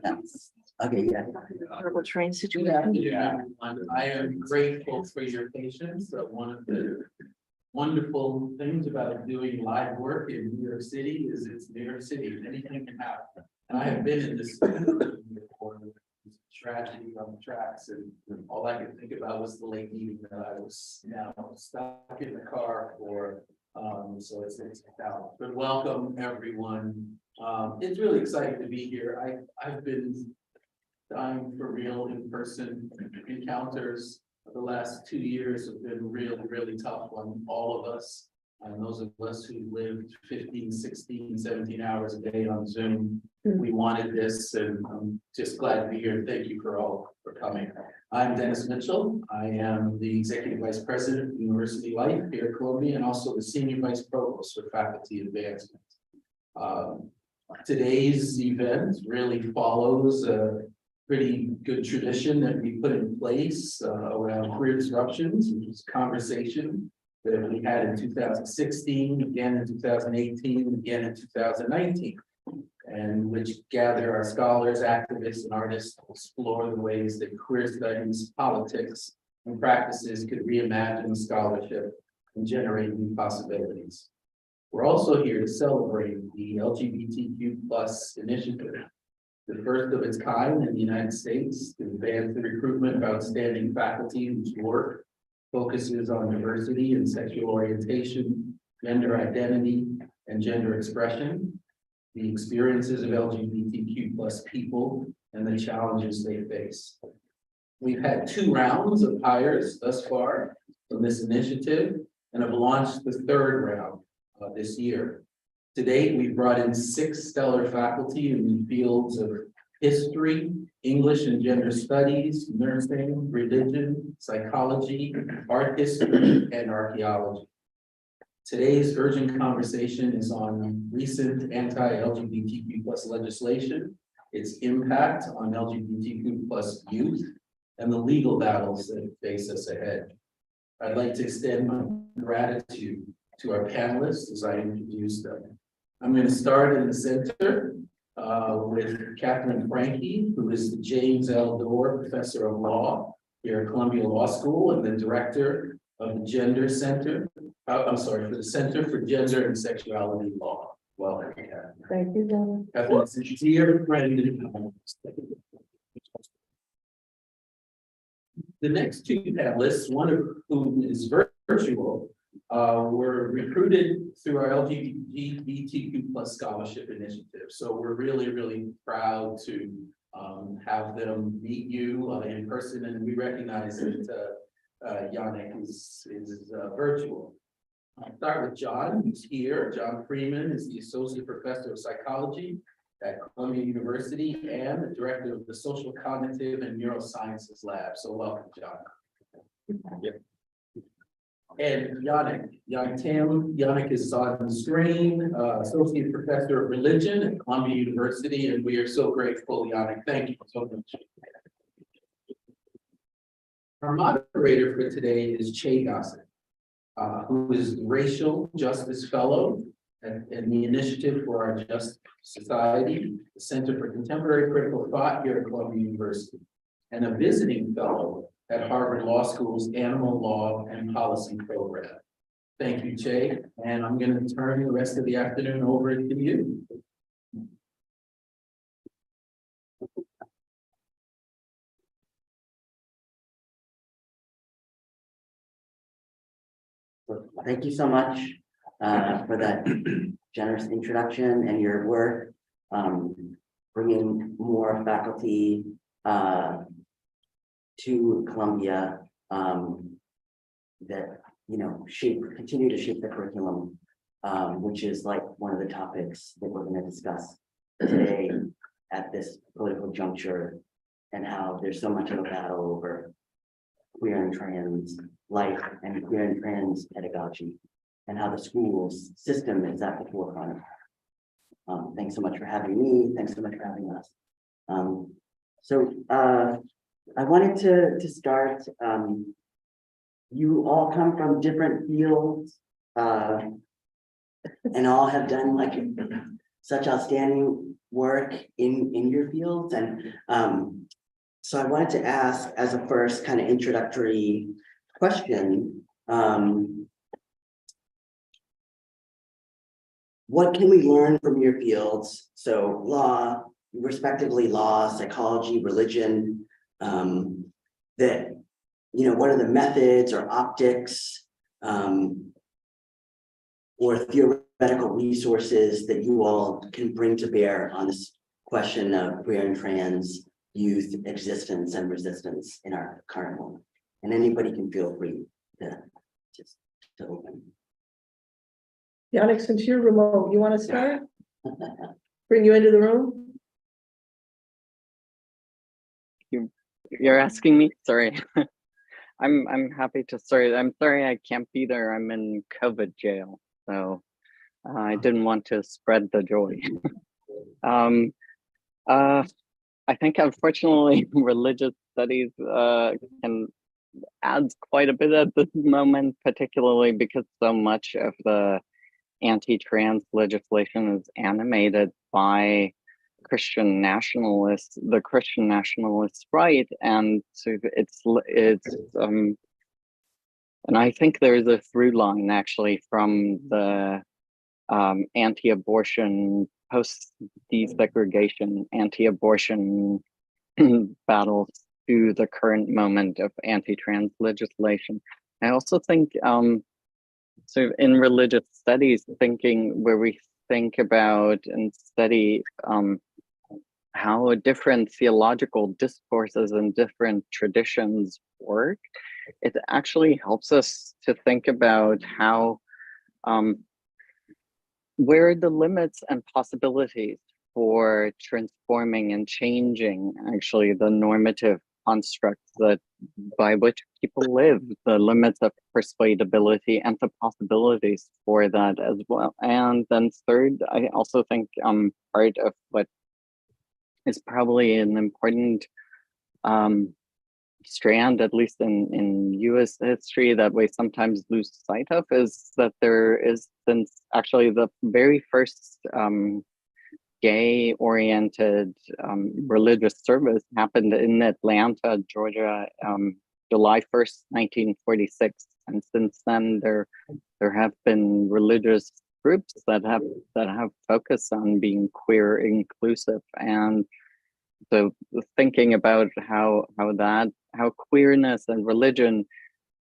That's okay. Yeah. Horrible train situation. Yeah, I am grateful for your patience. One of the wonderful things about doing live work in New York City is it's New York City, anything can happen. And I have been in this before, tragedy on the tracks, and all I could think about was the late meeting that I was now stuck in the car for. So it's out. But welcome, everyone. It's really exciting to be here. I've been dying for real in-person encounters. The last 2 years have been really tough on all of us. And those of us who lived 15, 16, 17 hours a day on Zoom, we wanted this, and I'm just glad to be here. Thank you for coming. I'm Dennis Mitchell. I am the Executive Vice President of University Life here at Columbia, and also the Senior Vice Provost for Faculty Advancement. Today's event really follows a pretty good tradition that we put in place around career disruptions, which is a conversation that we had in 2016, again in 2018, again in 2019, and which gather our scholars, activists, and artists to explore the ways that queer studies, politics, and practices could reimagine scholarship and generate new possibilities. We're also here to celebrate the LGBTQ+ initiative, the first of its kind in the United States to advance the recruitment of outstanding faculty whose work focuses on diversity and sexual orientation, gender identity, and gender expression, the experiences of LGBTQ+ people, and the challenges they face. We've had 2 rounds of hires thus far from this initiative and have launched the 3rd round this year. To date, we've brought in 6 stellar faculty in the fields of history, English and gender studies, nursing, religion, psychology, art history, and archaeology. Today's urgent conversation is on recent anti-LGBTQ+ legislation, its impact on LGBTQ+ youth, and the legal battles that face us ahead. I'd like to extend my gratitude to our panelists as I introduce them. I'm going to start in the center with Katherine Franke, who is the James L. Dohr Professor of Law here at Columbia Law School and the Director of the Gender Center. For the Center for Gender and Sexuality Law. Welcome, Katherine. Thank you, John. Katherine is a dear friend. The next 2 panelists, one of whom is virtual, were recruited through our LGBTQ+ scholarship initiative. So we're really proud to have them meet you in person, and we recognize that Yannik is virtual. I'll start with John, who's here. John Freeman is the Associate Professor of Psychology at Columbia University and the Director of the Social Cognitive and Neurosciences Lab. So welcome, John. Yep. And Yannik Thiem. Yannik is on the screen, Associate Professor of Religion at Columbia University, and we are so grateful, Yannik. Thank you so much. Our moderator for today is Che Gossett, who is the Racial Justice Fellow and the Initiative for Our Just Society, the Center for Contemporary Critical Thought here at Columbia University, and a visiting fellow at Harvard Law School's Animal Law and Policy program. Thank you, Che, and I'm going to turn the rest of the afternoon over to you. Thank you so much for that generous introduction and your work bringing more faculty to Columbia that continue to shape the curriculum, which is like one of the topics that we're going to discuss today at this political juncture, and how there's so much of a battle over queer and trans life and queer and trans pedagogy, and how the schools system is at the forefront. Thanks so much for having me. Thanks so much for having us. I wanted to start. You all come from different fields and all have done like such outstanding work in your fields. And so I wanted to ask, as a first kind of introductory question, what can we learn from your fields? So law, respectively law, psychology, religion, that, what are the methods or optics or theoretical resources that you all can bring to bear on this question of queer and trans youth existence and resistance in our current moment? And anybody can feel free to just to open. Yannik, since you're remote, you want to start? Bring you into the room? You're asking me? Sorry. I'm happy to start. I'm sorry I can't be there. I'm in COVID jail, so I didn't want to spread the joy. I think unfortunately religious studies can adds quite a bit at this moment, particularly because so much of the anti-trans legislation is animated by Christian nationalists, the Christian nationalist right, and so it's and I think there's a through line actually from the anti-abortion, post-desegregation, anti-abortion battles to the current moment of anti-trans legislation. I also think so in religious studies, thinking where we think about and study how different theological discourses and different traditions work, it actually helps us to think about how where are the limits and possibilities for transforming and changing actually the normative constructs that by which people live, the limits of persuadability and the possibilities for that as well. And then third, I also think part of what is probably an important strand, at least in US history, that we sometimes lose sight of, is that there is, since actually the very first gay-oriented religious service happened in Atlanta, Georgia, July 1st, 1946. And since then, there have been religious groups that have focused on being queer inclusive. And so thinking about how queerness and religion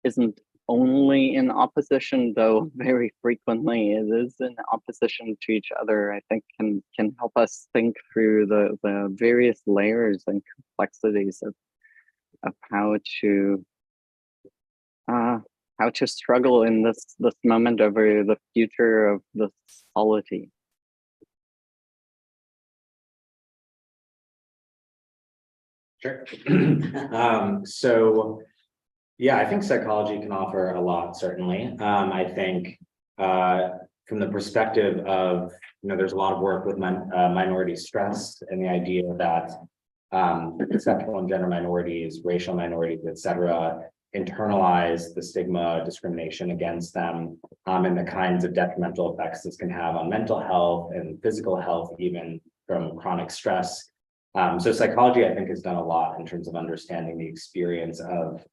isn't only in opposition, though very frequently it is in opposition to each other, I think can help us think through the various layers and complexities of how to struggle in this moment over the future of the polity. Sure. So yeah, I think psychology can offer a lot, certainly. I think from the perspective of, there's a lot of work with minority stress and the idea that sexual and gender minorities, racial minorities, et cetera, internalize the stigma, discrimination against them, and the kinds of detrimental effects this can have on mental health and physical health, even from chronic stress. So psychology, I think, has done a lot in terms of understanding the experience of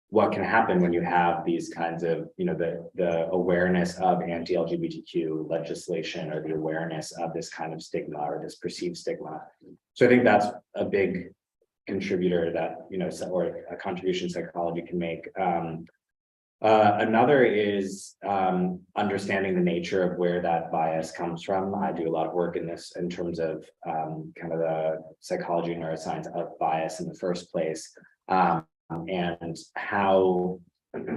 what can happen when you have these kinds of, the awareness of anti-LGBTQ legislation, or the awareness of this kind of stigma or this perceived stigma. So I think that's a big contributor that, or a contribution psychology can make. Another is understanding the nature of where that bias comes from. I do a lot of work in this in terms of kind of the psychology and neuroscience of bias in the first place, and how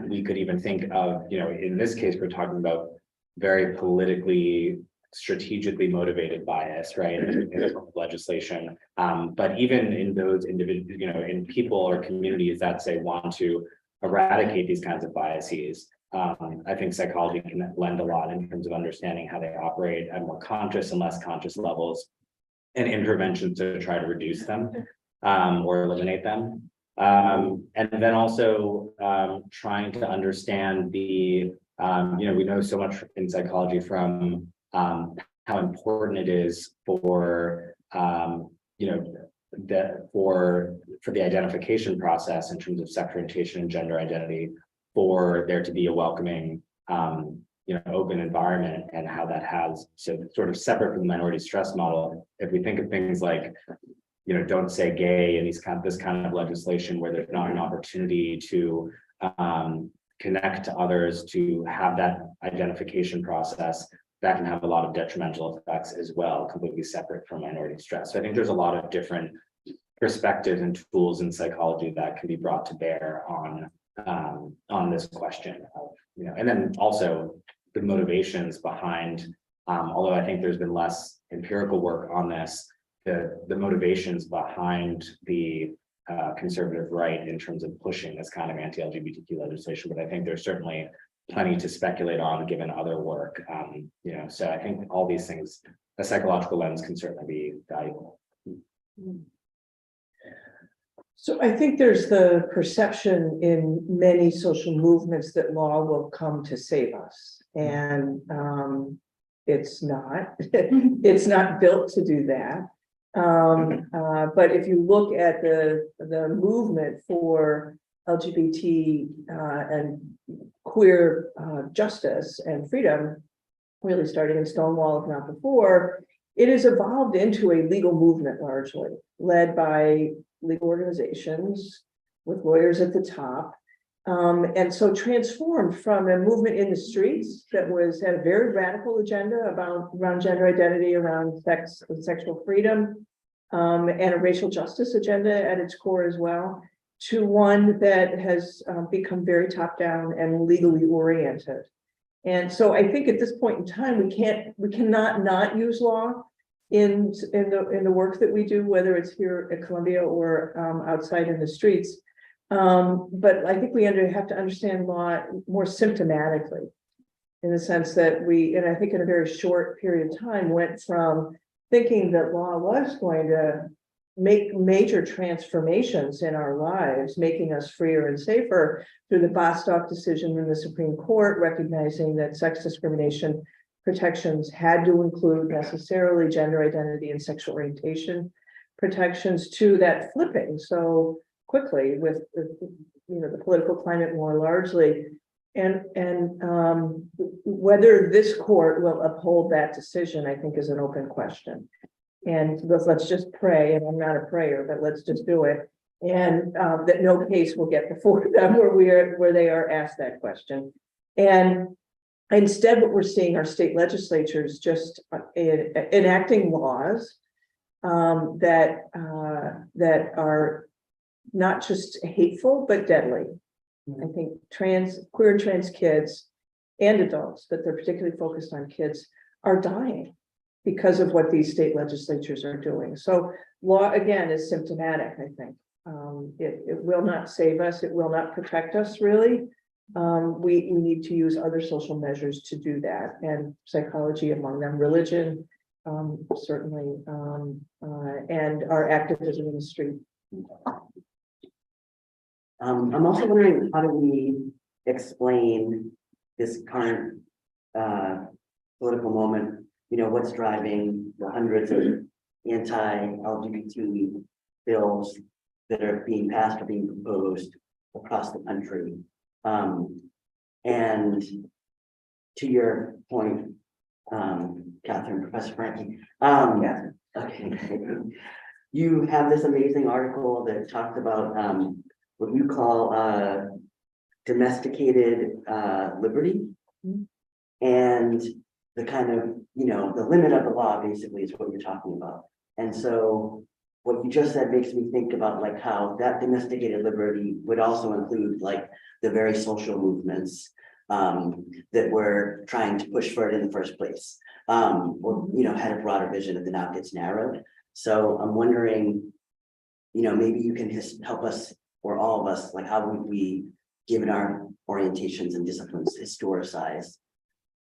we could even think of, in this case, we're talking about very politically, strategically motivated bias, right, in legislation. But even in those individuals, in people or communities that say want to eradicate these kinds of biases, I think psychology can lend a lot in terms of understanding how they operate at more conscious and less conscious levels, and interventions to try to reduce them or eliminate them. And then also trying to understand the, we know so much in psychology from how important it is for, you know, that for the identification process in terms of sex orientation and gender identity, for there to be a welcoming, you know, open environment, and how that has, so sort of separate from the minority stress model. If we think of things like, you know, don't say gay and this kind of legislation where there's not an opportunity to connect to others, to have that identification process, that can have a lot of detrimental effects as well, completely separate from minority stress. So I think there's a lot of different perspectives and tools in psychology that can be brought to bear on this question of, you know, and then also the motivations behind, although I think there's been less empirical work on this, the motivations behind the conservative right in terms of pushing this kind of anti-LGBTQ legislation. But I think there's certainly plenty to speculate on given other work. You know, so I think all these things, a psychological lens can certainly be valuable. So I think there's the perception in many social movements that law will come to save us. And it's not, it's not built to do that. But if you look at the movement for LGBT and queer justice and freedom, really starting in Stonewall, if not before, it has evolved into a legal movement largely, led by legal organizations with lawyers at the top. And so transformed from a movement in the streets that had a very radical agenda around gender identity, around sex and sexual freedom, and a racial justice agenda at its core as well, to one that has become very top-down and legally oriented. And so I think at this point in time, we cannot not use law in the work that we do, whether it's here at Columbia or outside in the streets. But I think we have to understand law more symptomatically, in the sense that and I think in a very short period of time, went from thinking that law was going to make major transformations in our lives, making us freer and safer, through the Bostock decision in the Supreme Court, recognizing that sex discrimination protections had to include necessarily gender identity and sexual orientation protections, to that flipping so quickly with the political climate more largely, and whether this court will uphold that decision, I think, is an open question. And let's just pray, and I'm not a prayer, but let's just do it, and that no case will get before them where they are asked that question. And instead, what we're seeing are state legislatures just enacting laws that are not just hateful, but deadly. I think queer and trans kids and adults, but they're particularly focused on kids, are dying because of what these state legislatures are doing. So law, again, is symptomatic, I think. It will not save us. It will not protect us, really. We need to use other social measures to do that, and psychology among them, religion, certainly, and our activism in the street. I'm also wondering, how do we explain this current political moment? You know, what's driving the hundreds of anti-LGBT bills that are being passed or being proposed across the country? And to your point, Katherine, Professor Franke, okay, you have this amazing article that talks about what you call domesticated liberty, and the kind of, the limit of the law basically is what you're talking about. And so what you just said makes me think about like how that domesticated liberty would also include like the very social movements that were trying to push for it in the first place, or had a broader vision that now gets narrowed. So I'm wondering, maybe you can help us, or all of us, like how would we, given our orientations and disciplines, historicize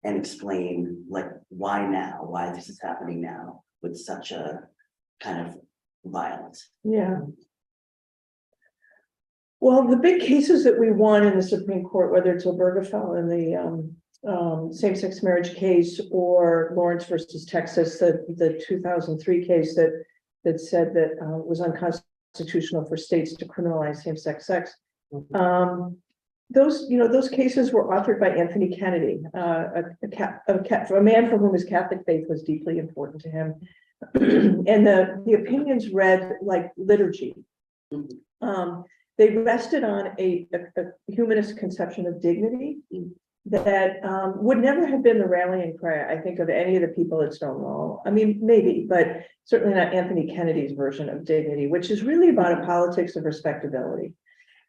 and explain like why now, why this is happening now with such a kind of violence. Yeah. Well, the big cases that we won in the Supreme Court, whether it's Obergefell in the same-sex marriage case, or Lawrence versus Texas, the 2003 case that said that it was unconstitutional for states to criminalize same-sex sex. Those cases were authored by Anthony Kennedy, a man for whom his Catholic faith was deeply important to him. And the opinions read like liturgy. They rested on a humanist conception of dignity that would never have been the rallying cry, I think, of any of the people at Stonewall. I mean, maybe, but certainly not Anthony Kennedy's version of dignity, which is really about a politics of respectability.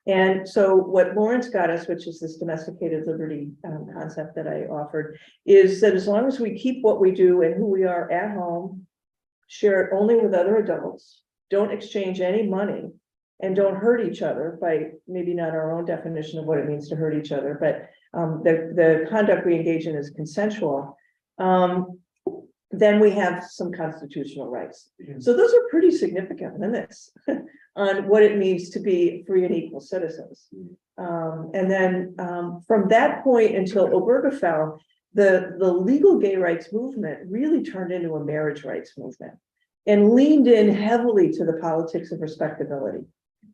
And so what Lawrence got us, which is this domesticated liberty concept that I offered, is that as long as we keep what we do and who we are at home, share it only with other adults, don't exchange any money, and don't hurt each other by maybe not our own definition of what it means to hurt each other, but the conduct we engage in is consensual, then we have some constitutional rights. So those are pretty significant limits on what it means to be free and equal citizens. And then from that point until Obergefell, the legal gay rights movement really turned into a marriage rights movement and leaned in heavily to the politics of respectability.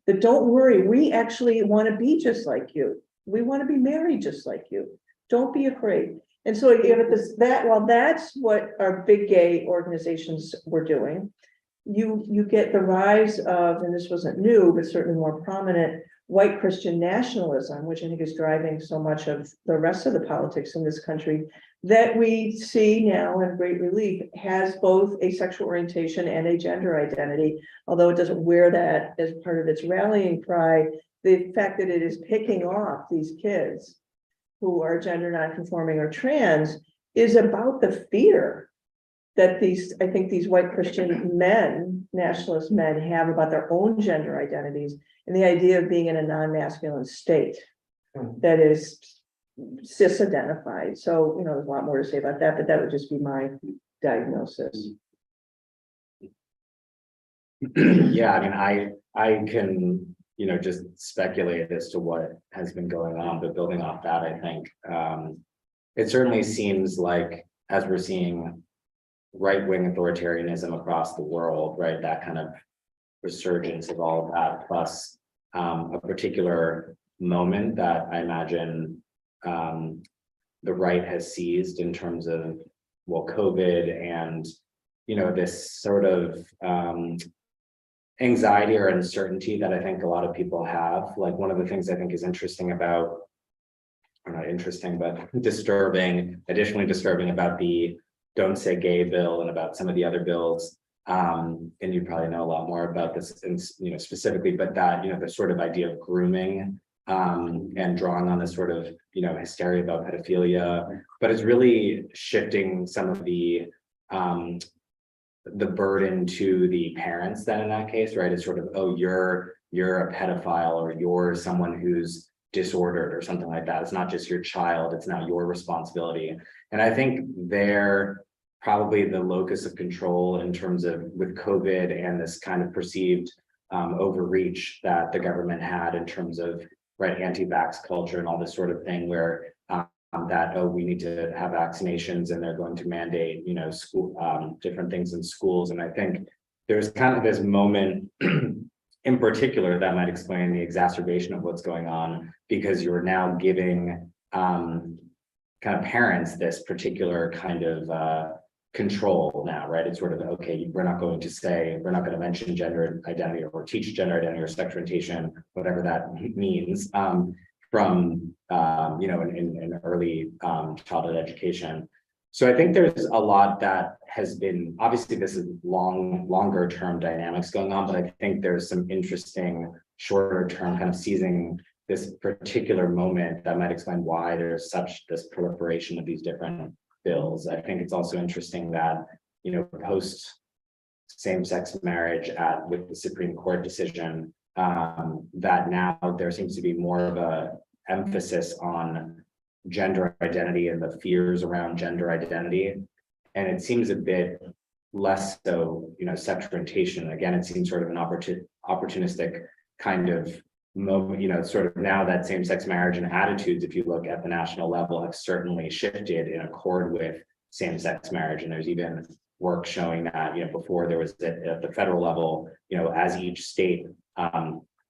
But don't worry, we actually want to be just like you. We want to be married just like you. Don't be afraid. And so while that's what our big gay organizations were doing, you get the rise of, and this wasn't new, but certainly more prominent, white Christian nationalism, which I think is driving so much of the rest of the politics in this country, that we see now in great relief has both a sexual orientation and a gender identity, although it doesn't wear that as part of its rallying cry. The fact that it is picking off these kids who are gender nonconforming or trans is about the fear that I think these white Christian men, nationalist men, have about their own gender identities and the idea of being in a non-masculine state that is cis-identified. So, there's a lot more to say about that, but that would just be my diagnosis. Yeah, I mean, I can, just speculate as to what has been going on, but building off that, I think it certainly seems like, as we're seeing right-wing authoritarianism across the world, right, that kind of resurgence of all of that, plus a particular moment that I imagine the right has seized in terms of, COVID and, this sort of anxiety or uncertainty that I think a lot of people have. Like, one of the things I think is interesting about, or not interesting, but additionally disturbing about the Don't Say Gay bill and about some of the other bills, and you probably know a lot more about this, specifically, but that, the sort of idea of grooming and drawing on this sort of, hysteria about pedophilia, but it's really shifting some of the burden to the parents then in that case, right? It's sort of, oh, you're a pedophile, or you're someone who's disordered or something like that. It's not just your child, it's now your responsibility. And I think they're probably the locus of control in terms of, with COVID and this kind of perceived overreach that the government had in terms of, right, anti-vax culture and all this sort of thing, where we need to have vaccinations and they're going to mandate, school different things in schools. And I think there's kind of this moment in particular that might explain the exacerbation of what's going on, because you're now giving kind of parents this particular kind of control now, right? It's sort of, okay, we're not going to mention gender identity or teach gender identity or sexual orientation, whatever that means, from in early childhood education. So I think there's a lot that has been, obviously this is longer term dynamics going on, but I think there's some interesting shorter term kind of seizing this particular moment that might explain why there's this proliferation of these different bills. I think it's also interesting that, post same-sex marriage with the Supreme Court decision, that now there seems to be more of a emphasis on gender identity and the fears around gender identity. And it seems a bit less so, sexual orientation. Again, it seems sort of an opportunistic kind of moment, sort of now that same-sex marriage and attitudes, if you look at the national level, have certainly shifted in accord with same-sex marriage. And there's even work showing that, before there was at the federal level, as each state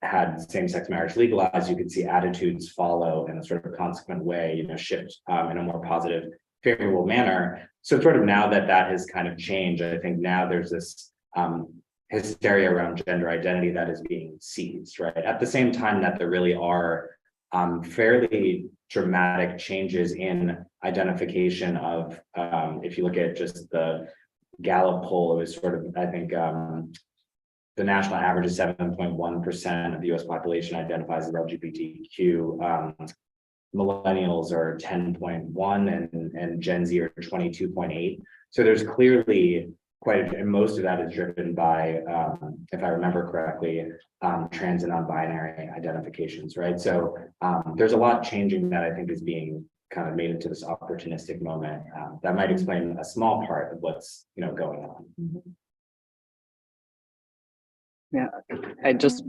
had same-sex marriage legalized, you could see attitudes follow in a sort of consequent way, shift in a more positive, favorable manner. So sort of now that has kind of changed, I think now there's this hysteria around gender identity that is being seized, right? At the same time that there really are fairly dramatic changes in identification of, if you look at just the Gallup poll, it was sort of, I think, the national average is 7.1% of the US population identifies as LGBTQ. Millennials are 10.1 and Gen Z are 22.8. So there's clearly and most of that is driven by, if I remember correctly, trans and non-binary identifications, right? So there's a lot changing that I think is being kind of made into this opportunistic moment. That might explain a small part of what's going on. Yeah, I just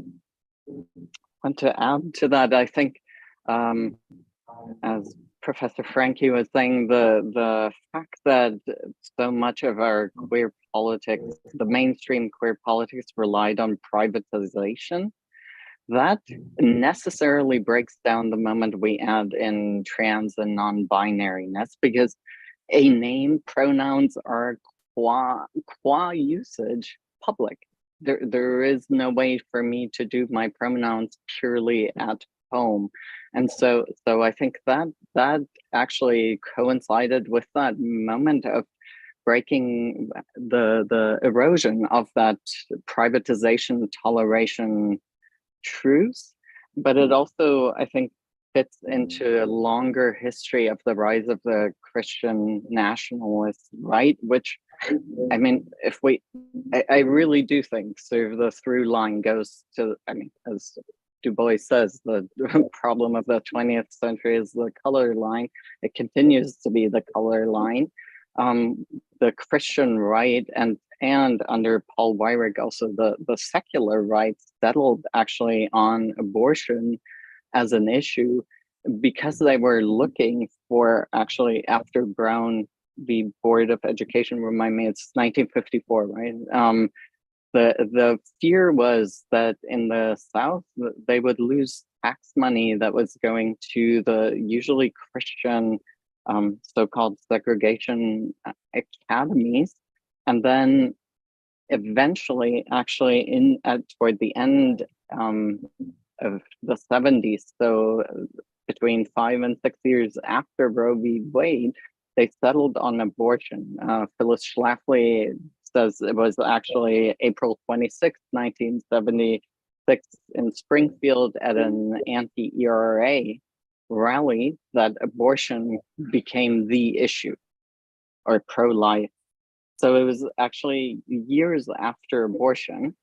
want to add to that. I think, as Professor Franke was saying, the fact that so much of our queer politics, the mainstream queer politics, relied on privatization, that necessarily breaks down the moment we add in trans and non-binariness, because a name, pronouns are qua usage public. There is no way for me to do my pronouns purely at home. And so I think that actually coincided with that moment of breaking the erosion of that privatization toleration truce. But it also, I think, fits into a longer history of the rise of the Christian nationalist right, which, I mean, I really do think sort of the through line goes to, I mean, as Du Bois says, the problem of the 20th century is the color line. It continues to be the color line. The Christian right and under Paul Weyrich, also the secular right settled actually on abortion as an issue because they were looking for, actually after Brown v. Board of Education, remind me, it's 1954, right? The fear was that in the South, they would lose tax money that was going to the usually Christian so-called segregation academies. And then eventually, actually toward the end of the 70s, so between 5 and 6 years after Roe v. Wade, they settled on abortion. Phyllis Schlafly says it was actually April 26, 1976 in Springfield at an anti-ERA rally that abortion became the issue, or pro-life. So it was actually years after abortion,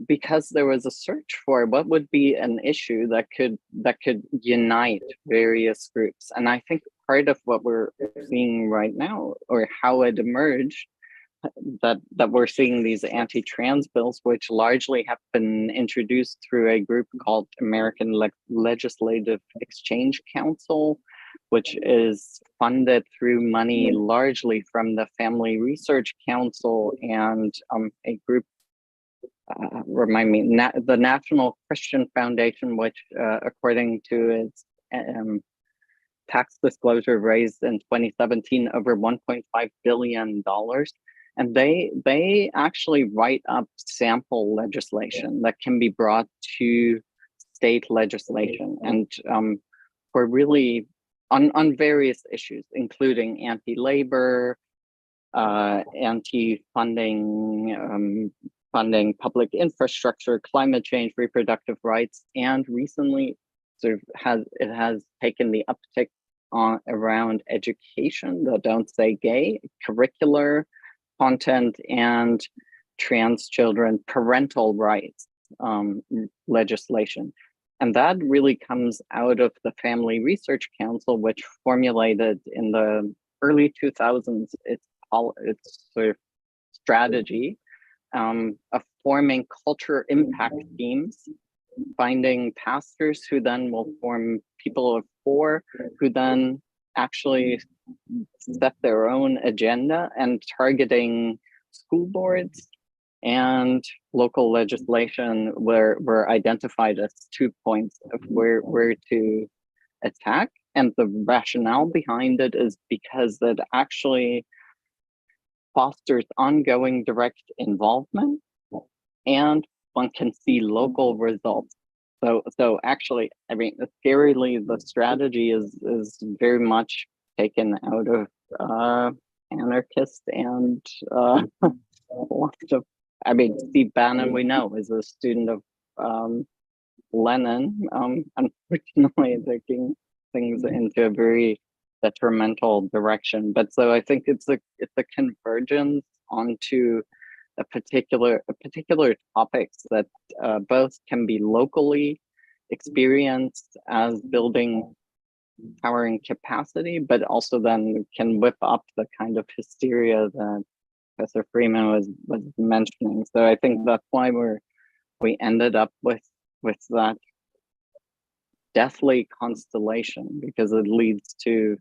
because there was a search for what would be an issue that could unite various groups. And I think part of what we're seeing right now, or how it emerged, that we're seeing these anti-trans bills, which largely have been introduced through a group called American Legislative Exchange Council, which is funded through money largely from the Family Research Council and a group, remind me, the National Christian Foundation, which according to its tax disclosure raised in 2017 over $1.5 billion. And they actually write up sample legislation that can be brought to state legislation, and for really on various issues, including anti-labor, anti-funding, funding public infrastructure, climate change, reproductive rights, and recently it has taken the uptick around education, the Don't Say Gay, curricular content, and trans children parental rights legislation. And that really comes out of the Family Research Council, which formulated in the early 2000s its sort of strategy of forming culture impact teams finding pastors who then will form people of four, who then actually set their own agenda and targeting school boards and local legislation were identified as 2 points of where to attack. And the rationale behind it is because it actually fosters ongoing direct involvement and one can see local results. So actually, I mean, scarily, the strategy is very much taken out of anarchist and lots of, I mean, Steve Bannon, we know, is a student of Lenin, unfortunately taking things into a very detrimental direction. But so I think it's a convergence onto a particular topics that both can be locally experienced as building power and capacity, but also then can whip up the kind of hysteria that Professor Freeman was mentioning. So I think that's why we ended up with that deathly constellation, because it leads to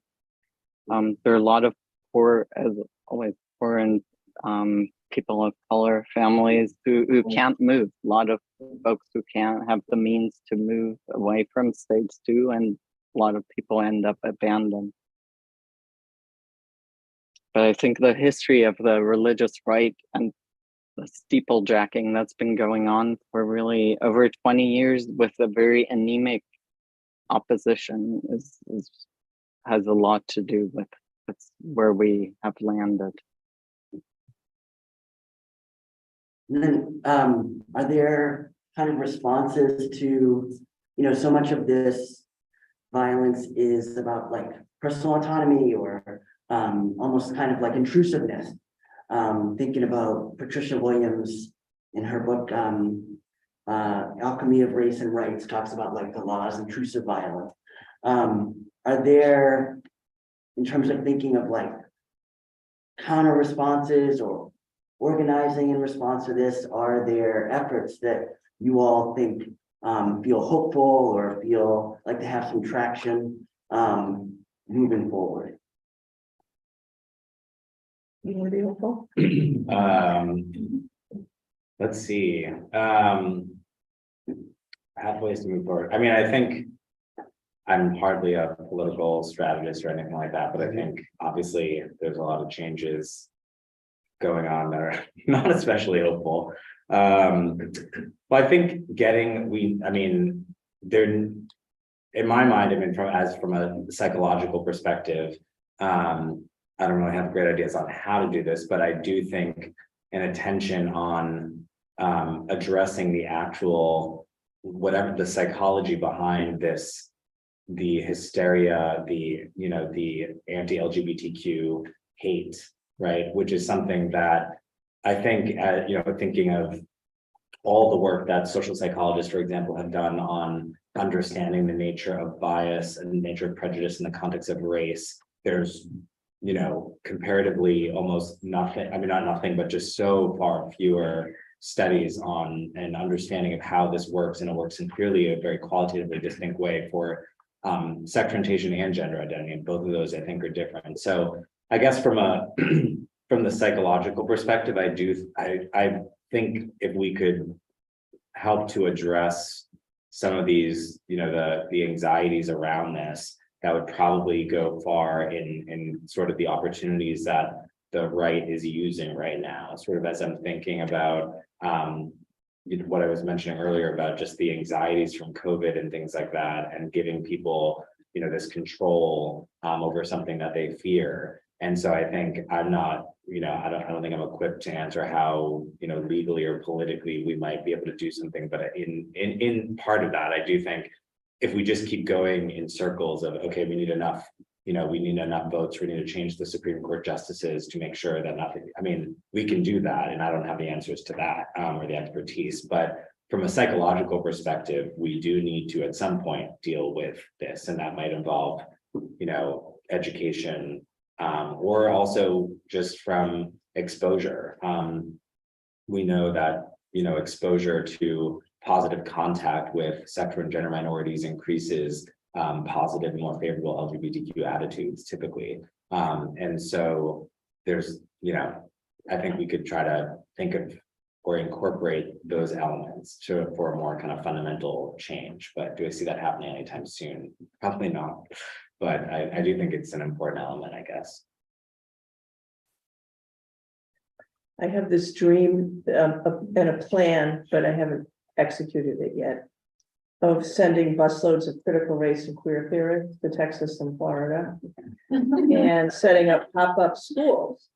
there are a lot of poor, as always, poor and people of color, families who can't move. A lot of folks who can't have the means to move away from stage 2, and a lot of people end up abandoned. But I think the history of the religious right and the steeplejacking that's been going on for really over 20 years with a very anemic opposition has a lot to do with where we have landed. And then, are there kind of responses to, so much of this violence is about like personal autonomy or almost kind of like intrusiveness. Thinking about Patricia Williams in her book, Alchemy of Race and Rights, talks about like the law's intrusive violence. Are there, in terms of thinking of like counter responses or organizing in response to this, are there efforts that you all think feel hopeful or feel like they have some traction moving forward? You want to be hopeful? Let's see. Pathways to move forward. I mean, I think I'm hardly a political strategist or anything like that, but I think obviously there's a lot of changes going on that are not especially hopeful. But I think there, in my mind, I mean, from a psychological perspective, I don't really have great ideas on how to do this, but I do think an attention on addressing the actual, whatever the psychology behind this, the hysteria, the anti-LGBTQ hate, right? Which is something that I think, thinking of all the work that social psychologists, for example, have done on understanding the nature of bias and the nature of prejudice in the context of race, there's, comparatively almost nothing, I mean, not nothing, but just so far fewer studies on an understanding of how this works, and it works in clearly a very qualitatively distinct way for sex orientation and gender identity, and both of those I think are different. So I guess from the psychological perspective, I think if we could help to address some of these, the anxieties around this, that would probably go far in sort of the opportunities that the right is using right now, sort of as I'm thinking about what I was mentioning earlier about just the anxieties from COVID and things like that, and giving people, this control over something that they fear. And so I think I'm not, I don't think I'm equipped to answer how, legally or politically we might be able to do something, but in part of that, I do think if we just keep going in circles of, okay, we need enough votes, we need to change the Supreme Court justices to make sure that nothing, I mean, we can do that, and I don't have the answers to that or the expertise, but from a psychological perspective, we do need to at some point deal with this, and that might involve, education, or also just from exposure. We know that, exposure to positive contact with sexual and gender minorities increases positive and more favorable LGBTQ attitudes typically. And so there's, I think we could try to think of or incorporate those elements for a more kind of fundamental change. But do I see that happening anytime soon? Probably not. But I do think it's an important element, I guess. I have this dream and a plan, but I haven't executed it yet, of sending busloads of critical race and queer theory to Texas and Florida and setting up pop-up schools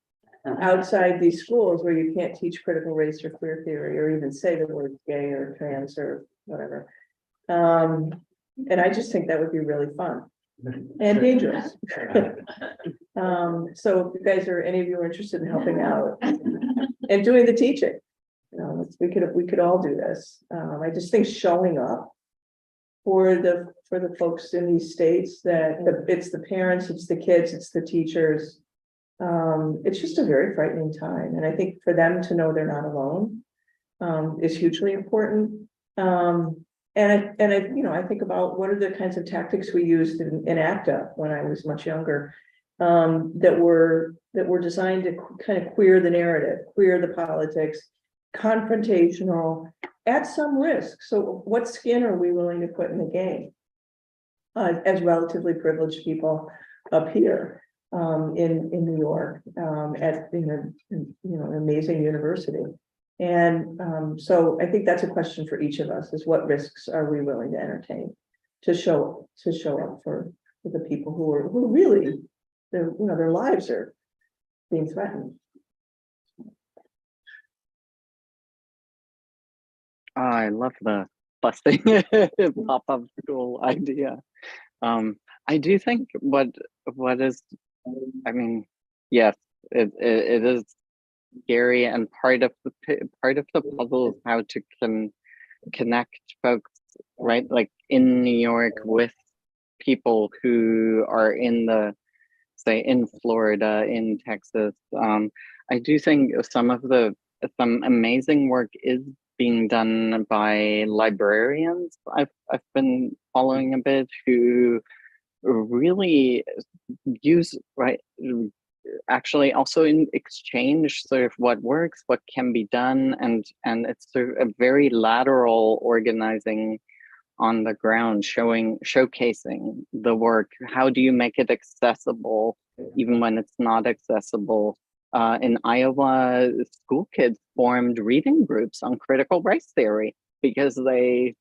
outside these schools where you can't teach critical race or queer theory or even say the word gay or trans or whatever. And I just think that would be really fun and dangerous. So if you guys are, any of you are interested in helping out and doing the teaching, we could all do this. I just think showing up for the folks in these states, that it's the parents, it's the kids, it's the teachers. It's just a very frightening time, and I think for them to know they're not alone is hugely important. I think about what are the kinds of tactics we used in ACTA when I was much younger, that were designed to kind of queer the narrative, queer the politics, confrontational, at some risk. So what skin are we willing to put in the game as relatively privileged people up here in New York at an amazing university? And so I think that's a question for each of us, is what risks are we willing to entertain to show up for the people who really their lives are being threatened. I love the busting pop-up school idea. I do think what is, I mean, yes, it is scary, and part of the puzzle is how to connect folks, right? Like in New York with people who are in in Florida, in Texas. I do think some amazing work is being done by librarians. I've been following a bit, who really use, right, actually also in exchange sort of what works, what can be done, and it's sort of a very lateral organizing on the ground, showcasing the work. How do you make it accessible even when it's not accessible? In Iowa, school kids formed reading groups on critical race theory because they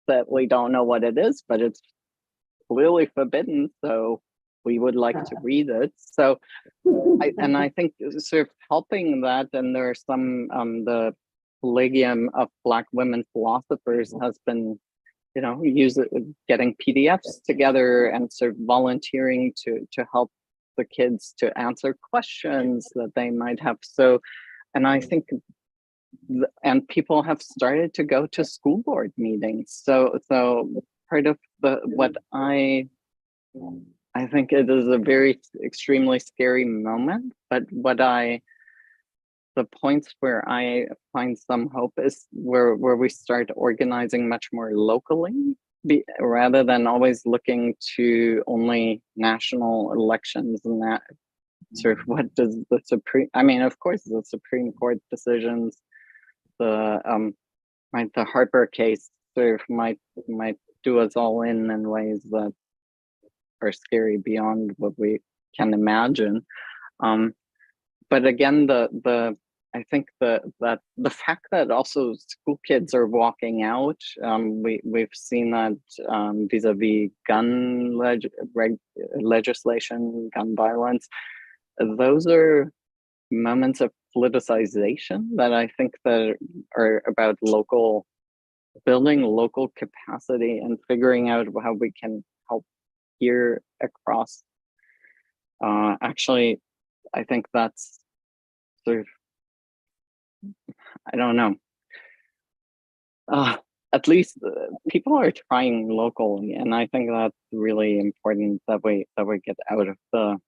said, we don't know what it is, but it's clearly forbidden, so we would like to read it. So I think sort of helping that, and there are some the Collegium of Black Women Philosophers has been getting PDFs together and sort of volunteering to help the kids to answer questions that they might have. So, and I think, and people have started to go to school board meetings. So part of what I think it is a very extremely scary moment, but the points where I find some hope is where we start organizing much more locally, rather than always looking to only national elections, and that sort of what does the Supreme, I mean, of course, the Supreme Court decisions, the Harper case sort of might do us all in ways that are scary beyond what we can imagine. But again, I think that the fact that also school kids are walking out, we've seen that vis-a-vis gun legislation, gun violence. Those are moments of politicization that I think that are about building local capacity and figuring out how we can help here across. Actually, I think that's sort of, I don't know. At least people are trying locally, and I think that's really important, that we get out of the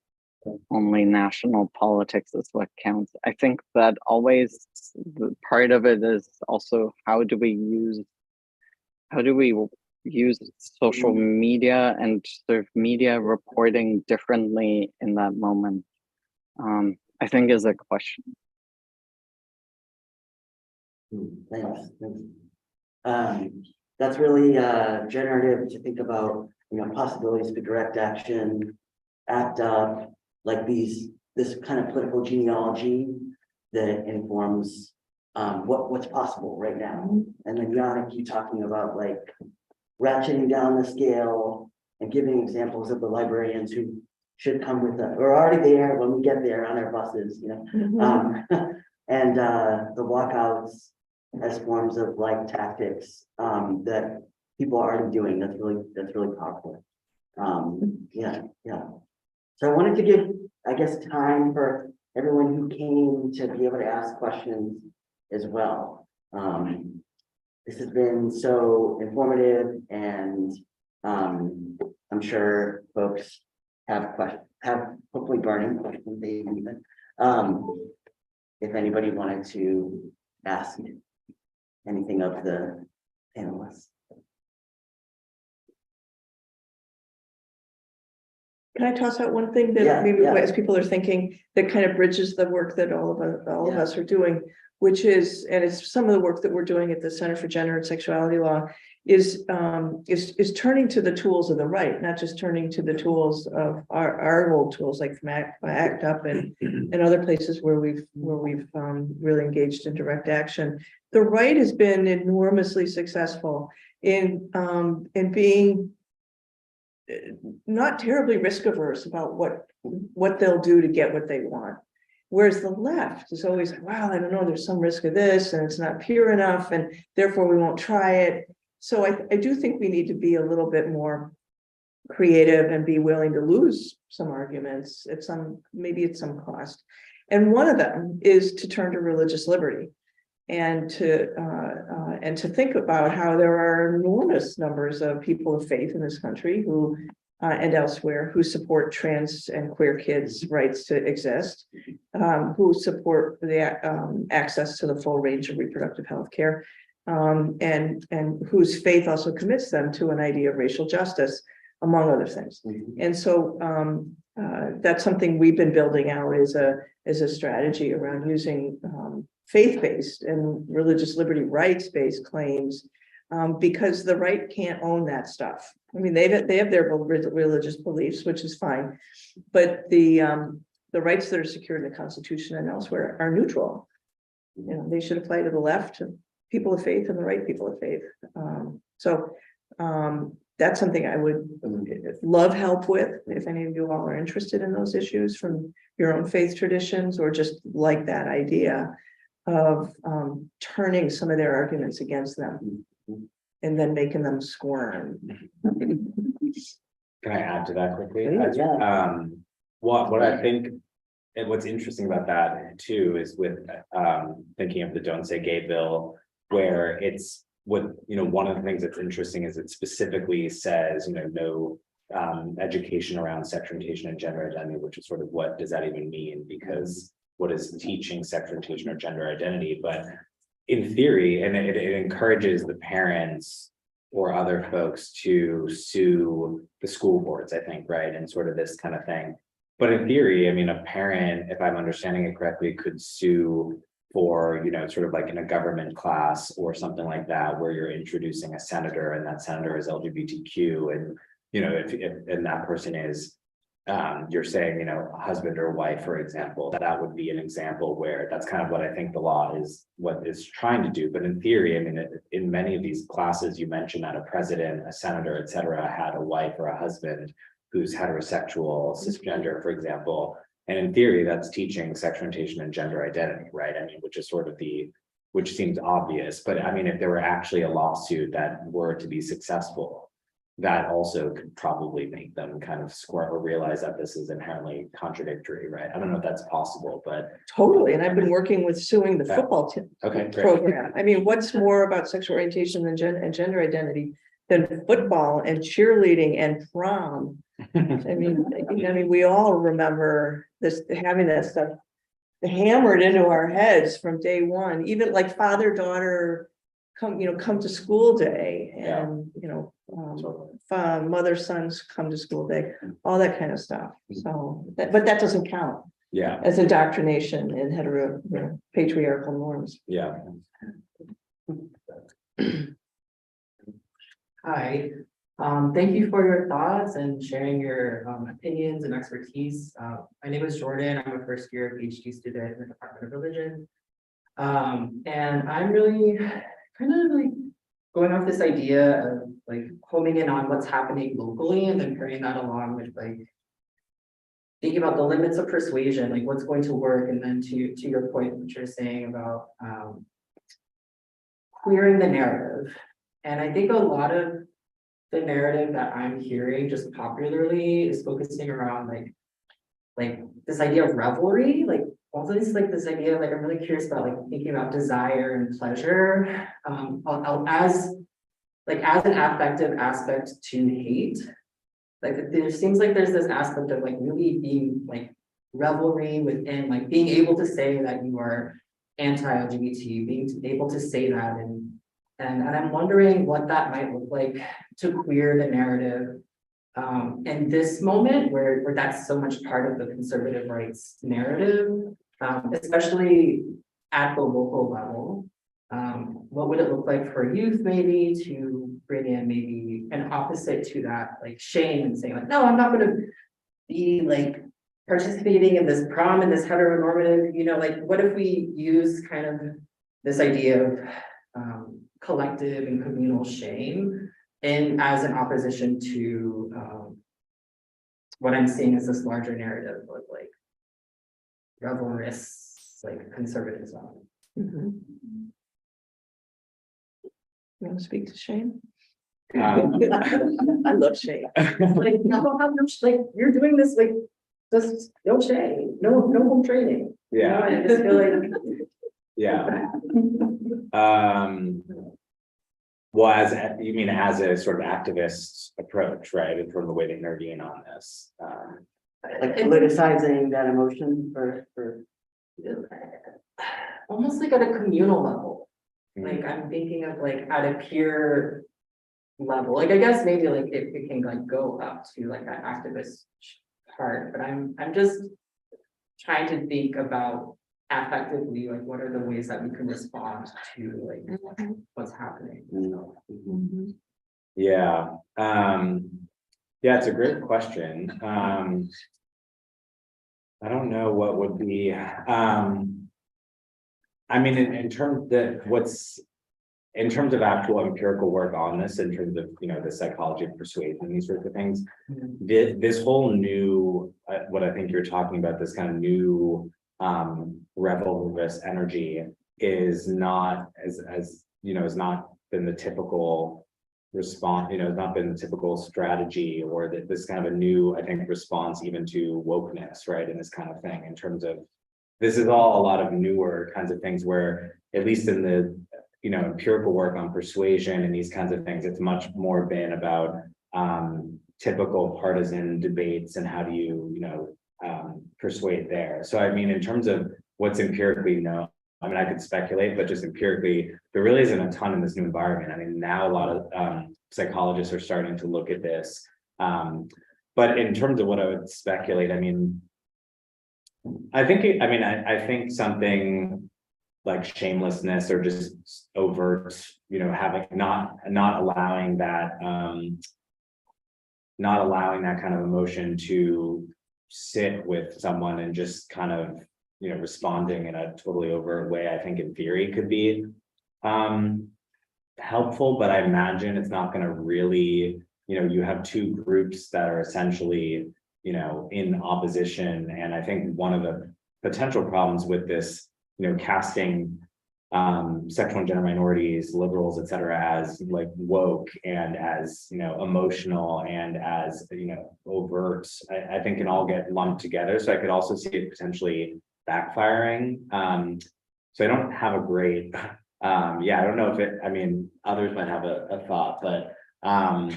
only national politics is what counts. I think that always part of it is also, how do we use how do we use social media and sort of media reporting differently in that moment? I think is a question. Thanks. That's really generative to think about, possibilities for direct action, act up, like this kind of political genealogy that informs what's possible right now. And then Yannik, you talking about like ratcheting down the scale and giving examples of the librarians who should come with us, or already there when we get there on our buses, and the walkouts as forms of like tactics that people are already doing. That's really powerful. Yeah. So I wanted to give, I guess, time for everyone who came to be able to ask questions as well. This has been so informative, and I'm sure folks have hopefully burning questions they even. If anybody wanted to ask anything of the panelists. Can I toss out one thing that Yeah, maybe yeah. as people are thinking that kind of bridges the work that all of us are doing, which is, and it's some of the work that we're doing at the Center for Gender and Sexuality Law, is turning to the tools of the right, not just turning to the tools of our old tools like from Act Up and other places where we've really engaged in direct action. The right has been enormously successful in being not terribly risk averse about what they'll do to get what they want. Whereas the left is always like, wow, I don't know, there's some risk of this and it's not pure enough and therefore we won't try it. So I do think we need to be a little bit more creative and be willing to lose some arguments at maybe at some cost. And one of them is to turn to religious liberty and to think about how there are enormous numbers of people of faith in this country who and elsewhere who support trans and queer kids' rights to exist, who support the access to the full range of reproductive health care, and whose faith also commits them to an idea of racial justice, among other things. And so that's something we've been building out as a strategy around using faith-based and religious liberty rights-based claims, because the right can't own that stuff. I mean, they have their religious beliefs, which is fine, but the rights that are secured in the Constitution and elsewhere are neutral. They should apply to the left, people of faith, and the right people of faith. So that's something I would love help with if any of you all are interested in those issues from your own faith traditions, or just like that idea of turning some of their arguments against them and then making them squirm. Can I add to that quickly? Yeah. What I think, and what's interesting about that too, is with thinking of the Don't Say Gay bill, where it's one of the things that's interesting is it specifically says, no education around sex orientation and gender identity, which is sort of what does that even mean? Because what is teaching sex orientation or gender identity? But in theory, and it encourages the parents or other folks to sue the school boards, I think, right? And sort of this kind of thing. But in theory, I mean, a parent, if I'm understanding it correctly, could sue for, sort of like in a government class or something like that, where you're introducing a senator and that senator is LGBTQ. And, if that person is, you're saying, husband or wife, for example, that would be an example where that's kind of what I think the law is, what is trying to do. But in theory, I mean, in many of these classes, you mentioned that a president, a senator, et cetera, had a wife or a husband who's heterosexual, cisgender, for example. And in theory, that's teaching sex orientation and gender identity, right? I mean, which is sort of which seems obvious. But I mean, if there were actually a lawsuit that were to be successful, that also could probably make them kind of squirm or realize that this is inherently contradictory, right? I don't know if that's possible, but Totally. And I've been working with suing the football team program. I mean, what's more about sexual orientation and gender identity than football and cheerleading and prom? I mean, we all remember this, having that stuff hammered into our heads from day one, even like father-daughter come to school day Yeah. and, mother, sons come to school day, all that kind of stuff. So, but that doesn't count Yeah, as indoctrination in patriarchal norms. yeah. Hi, thank you for your thoughts and sharing your opinions and expertise. My name is Jordan. I'm a first year PhD student in the Department of Religion. And I'm really kind of like going off this idea of like homing in on what's happening locally and then carrying that along with like thinking about the limits of persuasion, like what's going to work, and then to your point, what you're saying about queering the narrative. And I think a lot of the narrative that I'm hearing just popularly is focusing around like this idea of revelry, like all this like this idea of like I'm really curious about like thinking about desire and pleasure as an affective aspect to hate. Like there seems like there's this aspect of like really being like revelry within, like being able to say that you are anti-LGBT, being able to say that, and I'm wondering what that might look like to queer the narrative in this moment where that's so much part of the conservative rights narrative, especially at the local level. What would it look like for youth maybe to bring in maybe an opposite to that, like shame, and saying like, no, I'm not going to be like participating in this prom and this heteronormative, like what if we use kind of this idea of collective and communal shame and as an opposition to what I'm seeing as this larger narrative of like revelrous like conservatism. Mhm. You want to speak to shame? Um, I love shame. Like, no, how much like you're doing this, like just no shame, no home training. Yeah. I just feel like Yeah. Well, you mean as a sort of activist approach, right? And from the way to intervene on this. Like politicizing that emotion for. almost like at a communal level. Like I'm thinking of like at a peer level, like I guess maybe like it can like go up to like that activist part, but I'm just trying to think about affectively, like what are the ways that we can respond to like what's happening. Yeah. Yeah, it's a great question. I don't know what would be, I mean, in terms of actual empirical work on this, in terms of, the psychology of persuasion, these sorts of things, this whole new, what I think you're talking about, this kind of new revelrous energy is not has not been the typical response, has not been the typical strategy, or this kind of a new, I think, response even to wokeness, right? And this kind of thing, in terms of, this is all a lot of newer kinds of things where, at least in the, empirical work on persuasion and these kinds of things, it's much more been about typical partisan debates and how do you, persuade there. So, I mean, in terms of what's empirically known, I mean, I could speculate, but just empirically, there really isn't a ton in this new environment. I mean, now a lot of psychologists are starting to look at this. But in terms of what I would speculate, I mean, I think something like shamelessness or just overt, having not allowing that kind of emotion to sit with someone and just kind of, responding in a totally overt way, I think in theory could be helpful, but I imagine it's not going to really, you have two groups that are essentially, in opposition. And I think one of the potential problems with this, casting sexual and gender minorities, liberals, et cetera, as like woke and as, emotional and as, overt, I think can all get lumped together. So I could also see it potentially backfiring. So I don't have a great, I don't know if it, I mean, others might have a thought, but I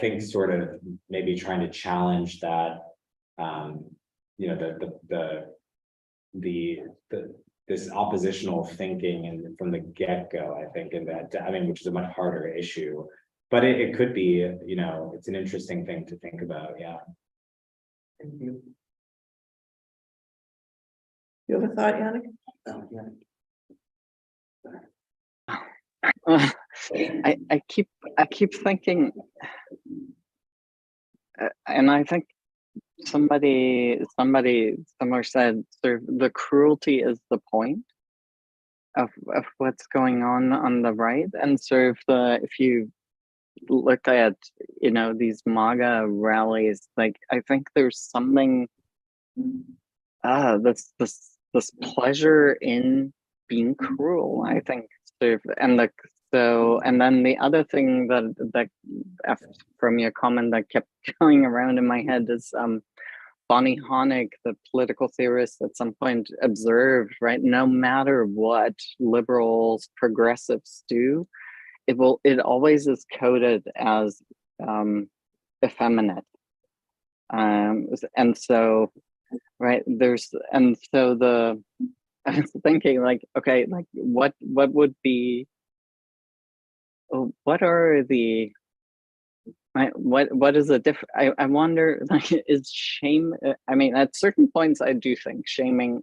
think sort of maybe trying to challenge that, the this oppositional thinking and from the get-go, I think, in that, I mean, which is a much harder issue. But it could be, you know, it's an interesting thing to think about, yeah. Thank you. You have a thought, Yannik? Yeah. I keep thinking, and I think somebody somewhere said sort of the cruelty is the point of what's going on the right, and sort of if you look at, you know, these MAGA rallies, like I think there's something this pleasure in being cruel, I think, sort of, and and then the other thing that from your comment that kept going around in my head is Bonnie Honig, the political theorist, at some point observed, right, no matter what liberals, progressives do, it always is coded as effeminate. And so, right, I was thinking, like, okay, like what would be, what are the, right, what is the difference? I wonder, like, is shame, I mean, at certain points I do think shaming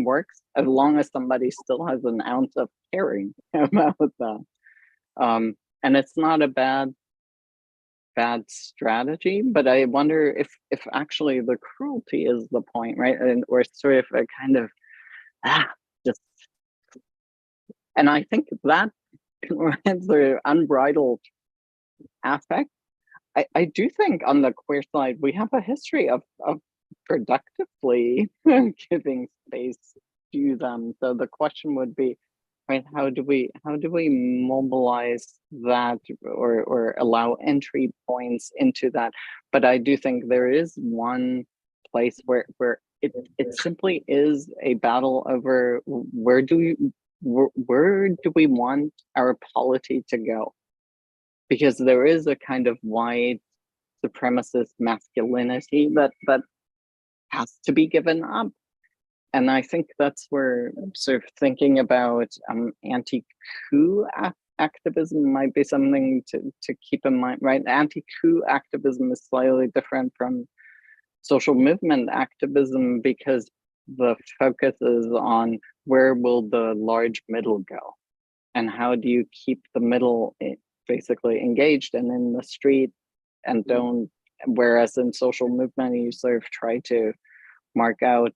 works as long as somebody still has an ounce of caring about that. And it's not a bad strategy, but I wonder if actually the cruelty is the point, right? And or sort of a kind of just, and I think that the unbridled affect, I do think on the queer side we have a history of productively giving space to them. So the question would be, right, how do we mobilize that or allow entry points into that? But I do think there is one place where it simply is a battle over where do we want our polity to go? Because there is a kind of white supremacist masculinity that has to be given up. And I think that's where sort of thinking about anti-coup activism might be something to keep in mind, right? Anti-coup activism is slightly different from social movement activism because the focus is on where will the large middle go, and how do you keep the middle basically engaged and in the street, and don't, whereas in social movement you sort of try to mark out,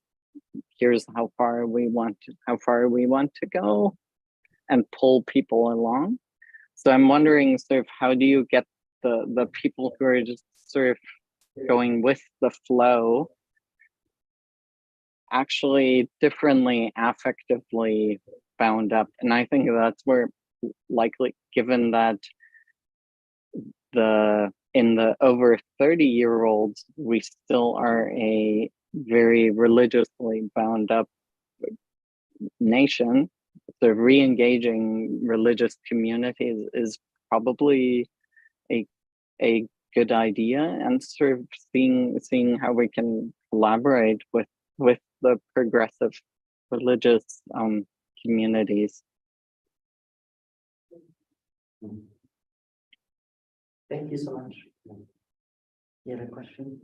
here's how far we want to go and pull people along. So I'm wondering sort of how do you get the people who are just sort of going with the flow actually differently affectively bound up. And I think that's where, likely, given that in the over 30-year-olds, we still are a very religiously bound up nation, so re-engaging religious communities is probably a good idea, and sort of seeing how we can collaborate with the progressive religious communities. Thank you so much. You have a question?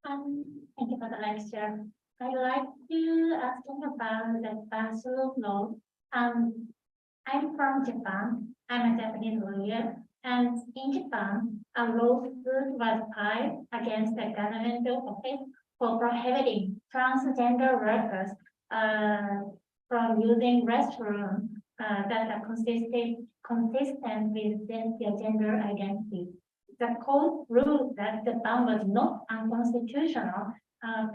Thank you for the lecture. I'd like to ask about the Basel law. I'm from Japan. I'm a Japanese lawyer. And in Japan, a lawsuit was filed against the governmental office for prohibiting transgender workers from using restrooms that are consistent with their gender identity. The court ruled that the ban was not unconstitutional,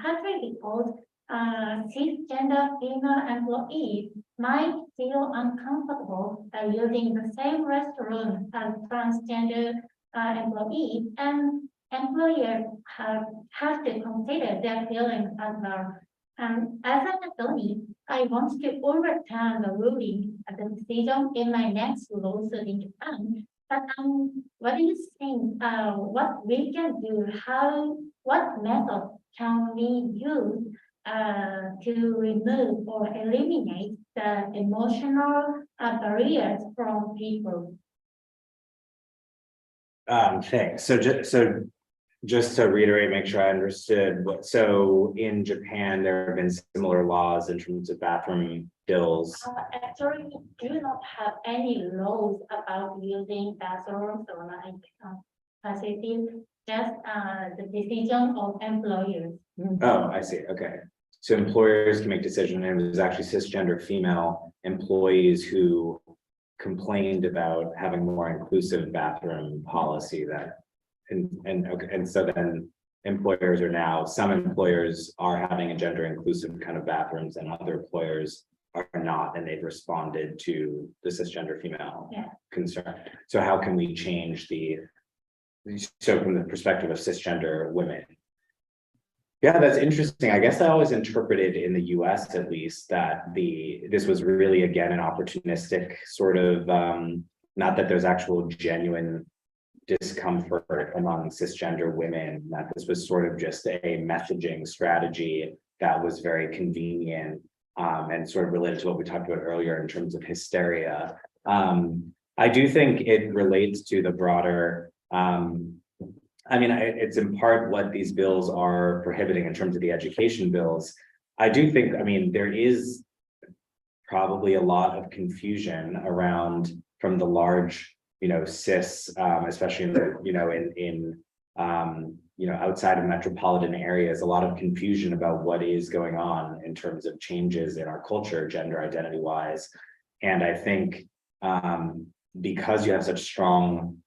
partly because cisgender female employees might feel uncomfortable using the same restroom as transgender employees, and employers have to consider their feelings as well. As an attorney, I want to overturn the ruling of the decision in my next lawsuit in Japan. But what do you think? What we can do? What method can we use to remove or eliminate the emotional barriers from people. Thanks. Just to reiterate, make sure I understood so in Japan, there have been similar laws in terms of bathroom bills. Actually, we do not have any laws about using bathrooms or like facilities, just the decision of employers. Oh, I see. Okay. So employers can make decisions, and it was actually cisgender female employees who complained about having more inclusive bathroom policy that, and so then employers are now, some employers are having a gender inclusive kind of bathrooms and other employers are not, and they've responded to the cisgender female concern. So how can we change so from the perspective of cisgender women? Yeah, that's interesting. I guess I always interpreted in the US at least that this was really, again, an opportunistic sort of, not that there's actual genuine discomfort among cisgender women, that this was sort of just a messaging strategy that was very convenient and sort of related to what we talked about earlier in terms of hysteria. I do think it relates to the broader, I mean, it's in part what these bills are prohibiting in terms of the education bills. I do think, I mean, there is probably a lot of confusion around from the large, cis, especially in the, outside of metropolitan areas, a lot of confusion about what is going on in terms of changes in our culture, gender identity wise. And I think because you have such strong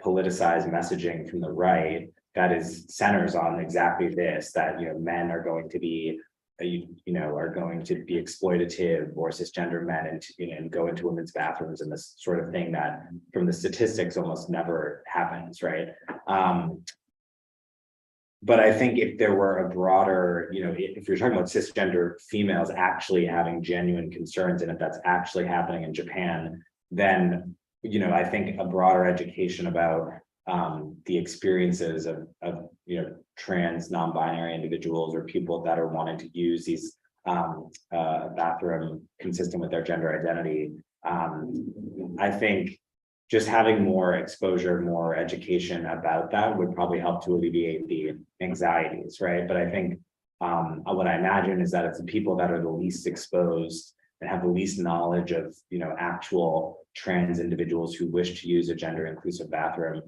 politicized messaging from the right that centers on exactly this, that men are going to be exploitative, or cisgender men and go into women's bathrooms, and this sort of thing that from the statistics almost never happens, right? But I think if there were a broader, if you're talking about cisgender females actually having genuine concerns, and if that's actually happening in Japan, then I think a broader education about the experiences of trans non-binary individuals or people that are wanting to use these bathroom consistent with their gender identity. I think just having more exposure, more education about that would probably help to alleviate the anxieties, right? But I think what I imagine is that it's the people that are the least exposed and have the least knowledge of actual trans individuals who wish to use a gender inclusive bathroom,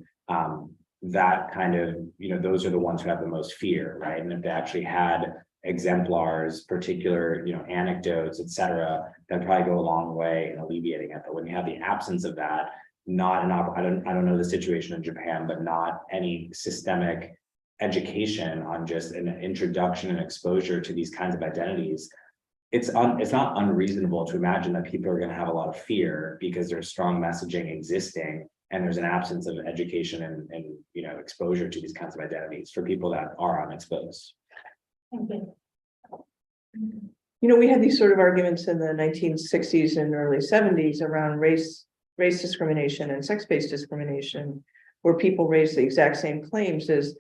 that kind of those are the ones who have the most fear, right? And if they actually had exemplars, particular anecdotes, etc., that probably go a long way in alleviating it. But when you have the absence of that, not enough, I don't know the situation in Japan, but not any systemic education on just an introduction and exposure to these kinds of identities, it's not unreasonable to imagine that people are going to have a lot of fear because there's strong messaging existing and there's an absence of education and exposure to these kinds of identities for people that are unexposed. Thank you. We had these sort of arguments in the 1960s and early 70s around race discrimination and sex-based discrimination, where people raised the exact same claims as,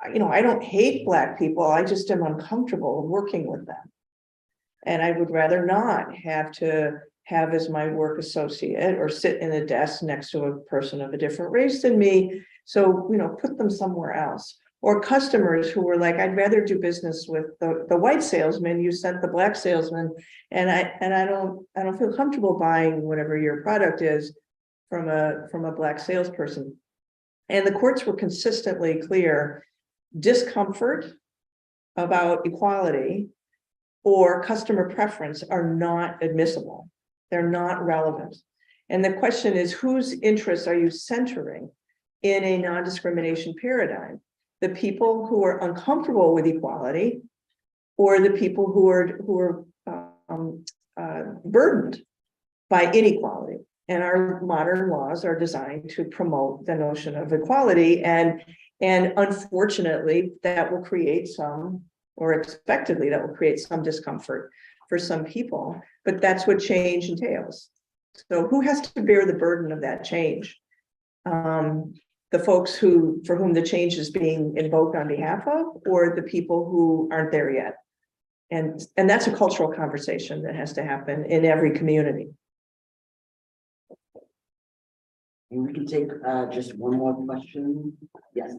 I don't hate Black people, I just am uncomfortable working with them. And I would rather not have to have as my work associate or sit in a desk next to a person of a different race than me. So, put them somewhere else. Or customers who were like, I'd rather do business with the white salesman, you sent the Black salesman, and I don't feel comfortable buying whatever your product is from a Black salesperson. And the courts were consistently clear: discomfort about equality or customer preference are not admissible. They're not relevant. And the question is, whose interests are you centering in a non-discrimination paradigm? The people who are uncomfortable with equality, or the people who are burdened by inequality? And our modern laws are designed to promote the notion of equality, and unfortunately, that will create expectedly, that will create some discomfort for some people. But that's what change entails. So who has to bear the burden of that change? The folks for whom the change is being invoked on behalf of, or the people who aren't there yet? And that's a cultural conversation that has to happen in every community. And we can take just one more question. Yes.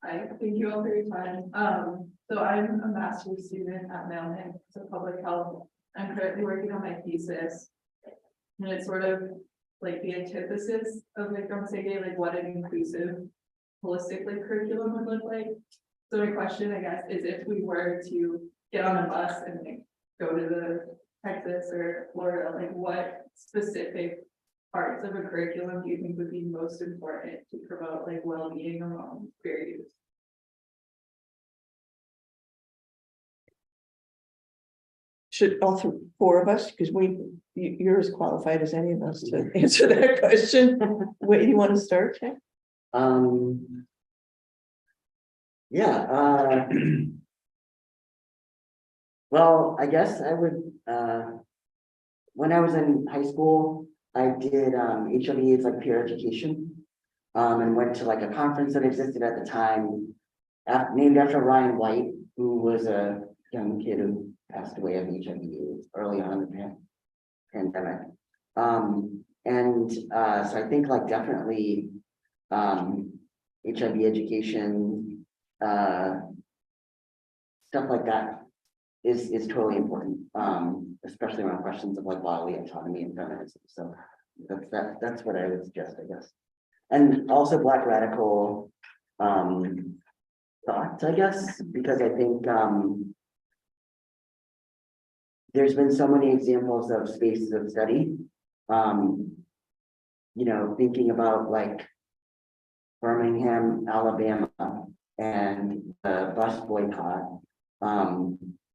Hi, thank you all for your time. So I'm a master's student at Yannik, so public health. I'm currently working on my thesis. And it's sort of like the antithesis of like like what an inclusive, holistic like curriculum would look like. So my question, I guess, is if we were to get on a bus and like go to the Texas or Florida, like what specific parts of a curriculum do you think would be most important to promote like well-being among queer youth? Should all four of us, because you're as qualified as any of us to answer that question. Where do you want to start, Jack? Yeah, well, I guess I would, when I was in high school, I did HIV/AIDS like peer education. And went to like a conference that existed at the time, named after Ryan White, who was a young kid who passed away of HIV/AIDS early on in the pandemic. So I think like definitely HIV education, stuff like that is totally important, especially around questions of like bodily autonomy and feminism. So that's what I would suggest, I guess. And also Black radical thoughts, I guess, because I think there's been so many examples of spaces of study, thinking about like Birmingham, Alabama, and the bus boycott,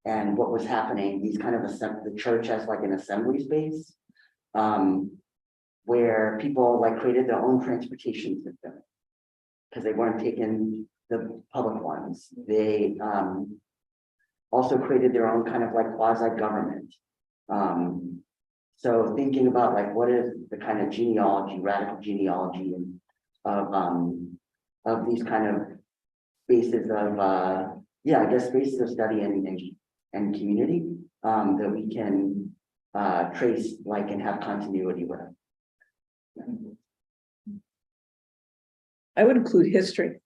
and what was happening, these kind of the church as like an assembly space, where people like created their own transportation system because they weren't taking the public ones. They also created their own kind of like quasi-government. So thinking about like what is the kind of genealogy, radical genealogy of these kind of spaces of I guess spaces of study and community that we can trace like and have continuity with. I would include history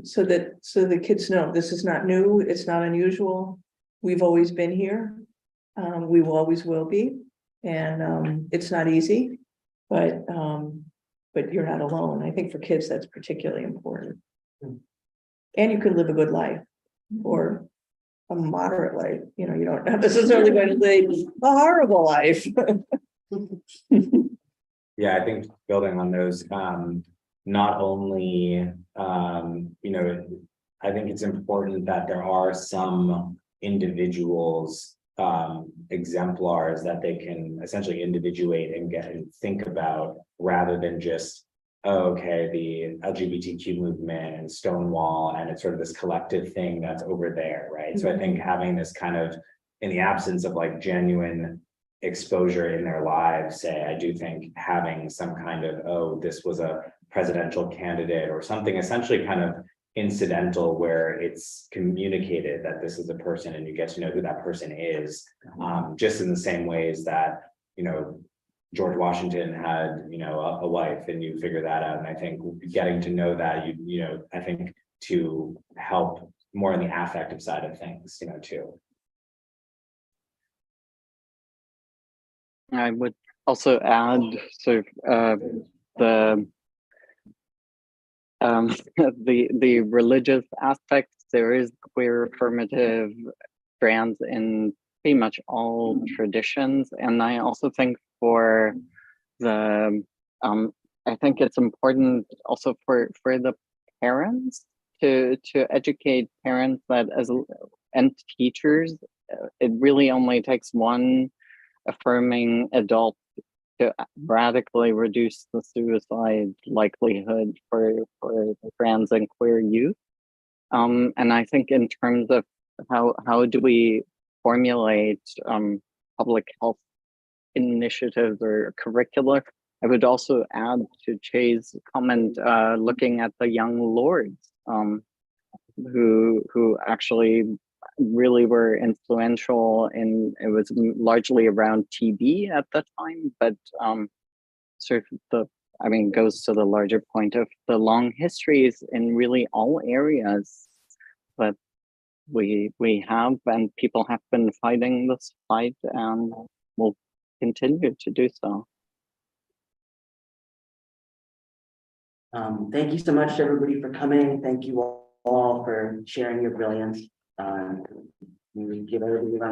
so that the kids know this is not new, it's not unusual. We've always been here. We always will be. And it's not easy, but you're not alone. I think for kids that's particularly important. And you can live a good life or a moderate life. You don't necessarily going to live a horrible life. Yeah, I think building on those, not only, I think it's important that there are some individuals, exemplars that they can essentially individuate and get and think about rather than just, okay, the LGBTQ movement and Stonewall, and it's sort of this collective thing that's over there, right? So I think having this kind of, in the absence of like genuine exposure in their lives, say, I do think having some kind of, this was a presidential candidate or something essentially kind of incidental where it's communicated that this is a person and you get to know who that person is, just in the same ways that, George Washington had, a wife and you figure that out. And I think getting to know that, I think to help more on the affective side of things, too. I would also add sort of the the religious aspects. There is queer affirmative strands in pretty much all traditions, and I also think for the I think it's important also for the parents to educate parents that and teachers, it really only takes one affirming adult to radically reduce the suicide likelihood for trans and queer youth. And I think in terms of how do we formulate public health initiatives or curricula, I would also add to Che's comment, looking at the young lords who actually really were influential in, it was largely around TB at the time, but sort of I mean, goes to the larger point of the long histories in really all areas, but we have, and people have been fighting this fight and will continue to do so. Thank you so much, everybody, for coming. Thank you all for sharing your brilliance. We give everybody a round of